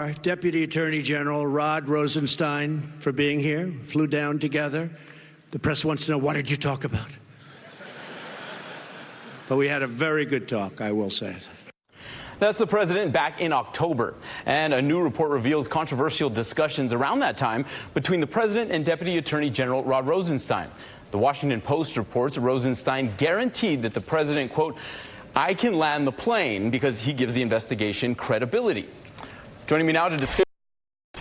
Our Deputy Attorney General Rod Rosenstein for being here. Flew down together. The press wants to know, what did you talk about? But we had a very good talk, I will say. That's the president back in October. And a new report reveals controversial discussions around that time between the president and Deputy Attorney General Rod Rosenstein. The Washington Post reports Rosenstein guaranteed that the president, quote, "I can land the plane," because he gives the investigation credibility. Joining me now to discuss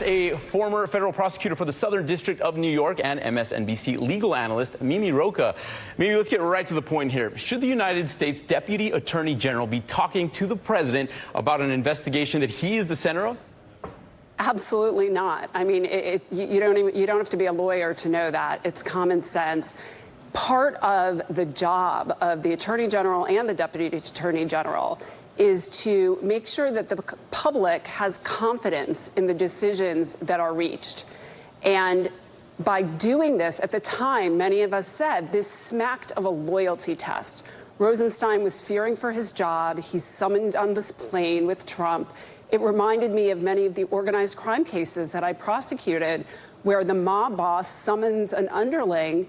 a former federal prosecutor for the Southern District of New York and MSNBC legal analyst, Mimi Rocah. Mimi, let's get right to the point here. Should the United States Deputy Attorney General be talking to the president about an investigation that he is the center of? Absolutely not. I mean, you don't have to be a lawyer to know that. It's common sense. Part of the job of the Attorney General and the Deputy Attorney General is to make sure that the public has confidence in the decisions that are reached. And by doing this, at the time, many of us said this smacked of a loyalty test. Rosenstein was fearing for his job. He's summoned on this plane with Trump. It reminded me of many of the organized crime cases that I prosecuted, where the mob boss summons an underling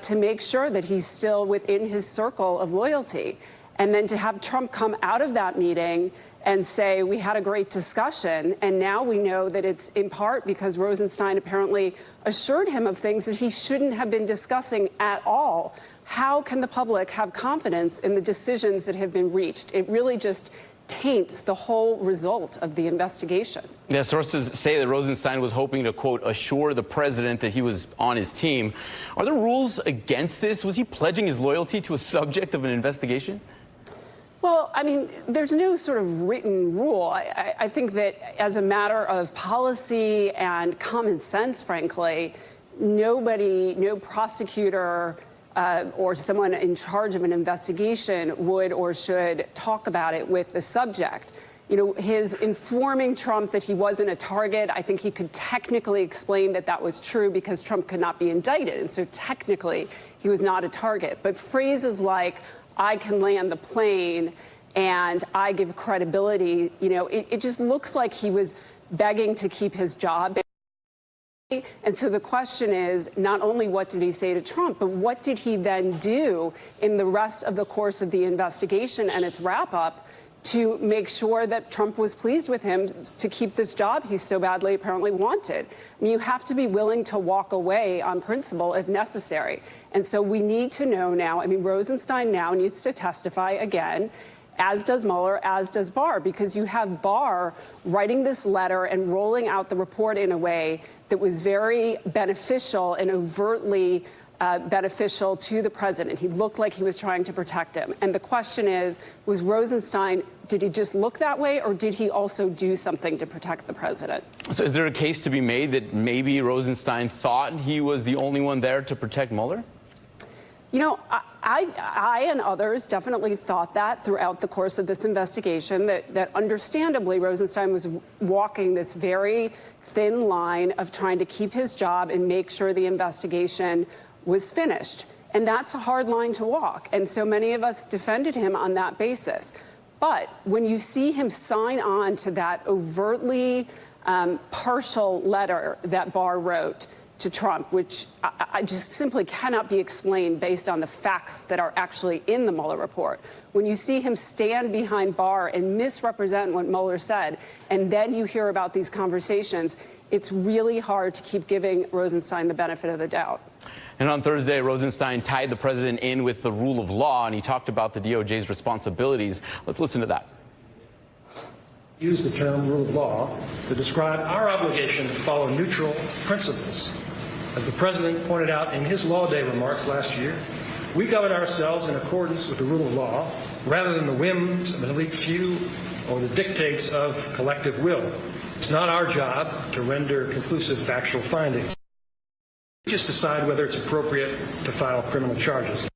to make sure that he's still within his circle of loyalty. And then to have Trump come out of that meeting and say, we had a great discussion, and now we know that it's in part because Rosenstein apparently assured him of things that he shouldn't have been discussing at all. How can the public have confidence in the decisions that have been reached? It really just taints the whole result of the investigation. Yeah, sources say that Rosenstein was hoping to, quote, assure the president that he was on his team. Are there rules against this? Was he pledging his loyalty to a subject of an investigation? Well, I mean, there's no sort of written rule. I think that as a matter of policy and common sense, frankly, no prosecutor or someone in charge of an investigation would or should talk about it with the subject. You know, his informing Trump that he wasn't a target, I think he could technically explain that that was true because Trump could not be indicted. And so technically he was not a target. But phrases like, I can land the plane and I give credibility, you know, it just looks like he was begging to keep his job. And so the question is, not only what did he say to Trump, but what did he then do in the rest of the course of the investigation and its wrap up to make sure that Trump was pleased with him to keep this job he so badly apparently wanted. I mean, you have to be willing to walk away on principle if necessary. And so we need to know now, I mean, Rosenstein now needs to testify again, as does Mueller, as does Barr, because you have Barr writing this letter and rolling out the report in a way that was very beneficial and overtly beneficial to the president. He looked like he was trying to protect him. And the question is, was Rosenstein, did he just look that way, or did he also do something to protect the president? So is there a case to be made that maybe Rosenstein thought he was the only one there to protect Mueller? You know, I and others definitely thought that throughout the course of this investigation, that understandably Rosenstein was walking this very thin line of trying to keep his job and make sure the investigation was finished. And that's a hard line to walk. And so many of us defended him on that basis. But when you see him sign on to that overtly partial letter that Barr wrote to Trump, which I just simply cannot be explained based on the facts that are actually in the Mueller report. When you see him stand behind Barr and misrepresent what Mueller said, and then you hear about these conversations, it's really hard to keep giving Rosenstein the benefit of the doubt. And on Thursday, Rosenstein tied the president in with the rule of law, and he talked about the DOJ's responsibilities. Let's listen to that. Use the term rule of law to describe our obligation to follow neutral principles. As the president pointed out in his Law Day remarks last year, we govern ourselves in accordance with the rule of law rather than the whims of an elite few or the dictates of collective will. It's not our job to render conclusive factual findings. We just decide whether it's appropriate to file criminal charges.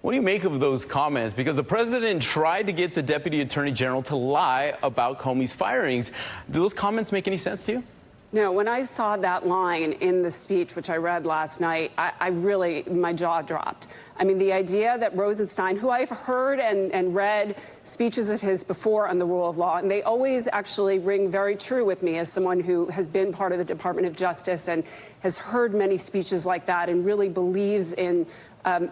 What do you make of those comments? Because the president tried to get the deputy attorney general to lie about Comey's firings. Do those comments make any sense to you? No, when I saw that line in the speech, which I read last night, my jaw dropped. I mean, the idea that Rosenstein, who I've heard and read speeches of his before on the rule of law, and they always actually ring very true with me as someone who has been part of the Department of Justice and has heard many speeches like that and really believes in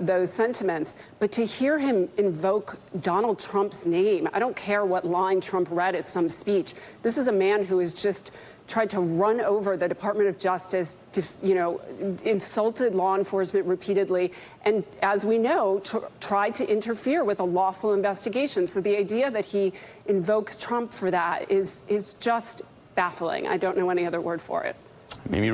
those sentiments. But to hear him invoke Donald Trump's name, I don't care what line Trump read at some speech. This is a man who has just tried to run over the Department of Justice, insulted law enforcement repeatedly, and as we know, tried to interfere with a lawful investigation. So the idea that he invokes Trump for that is just baffling. I don't know any other word for it. Maybe